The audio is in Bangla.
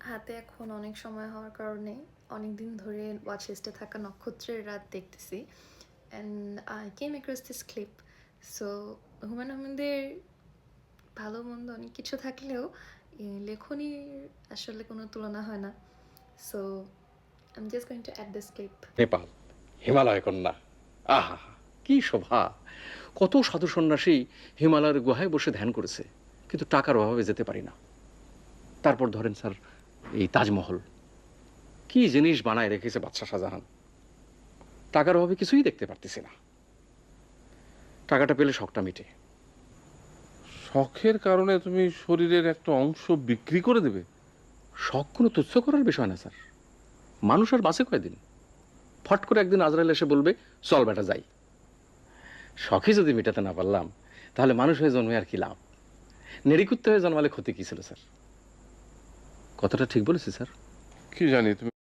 হাতে এখন অনেক সময় হওয়ার কারণে অনেকদিন ধরে ওয়াচ লিস্টে থাকা নক্ষত্রের রাত দেখতেছি। And I came across this clip. So Humayun আহমেদের ভালো মন্দ অনেক কিছু থাকলেও লেখনীর আসলে কোনো তুলনা হয় না। So I am just going to add this clip. Nepal, Himalaya কন্যা, আহা! কি শোভা! কত সাধু সন্ন্যাসী হিমালয়ের গুহায় বসে ধ্যান করেছে, কিন্তু টাকার অভাবে যেতে পারি না। তারপর ধরেন স্যার, এই তাজমহল কি জিনিস বানায় রেখেছে বাদশাহ শাহজাহান। টাকার অভাবে কিছুই দেখতে পারতেছি না। টাকাটা পেলে শখটা মিটে। শখের কারণে তুমি শরীরের একটা অংশ বিক্রি করে দেবে? শখ কোনো তুচ্ছ করার বিষয় না স্যার। মানুষ আর বাঁচে কয়দিন? ফট করে একদিন আজরাইল এসে বলবে, চল বেটা যাই। শখই যদি মেটাতে না পারলাম, তাহলে মানুষ হয়ে জন্মে আর কি লাভ? নেড়িকুত্তে হয়ে জন্মালে ক্ষতি কি ছিল স্যার? কথাটা ঠিক বলেছি স্যার? কি জানি তুমি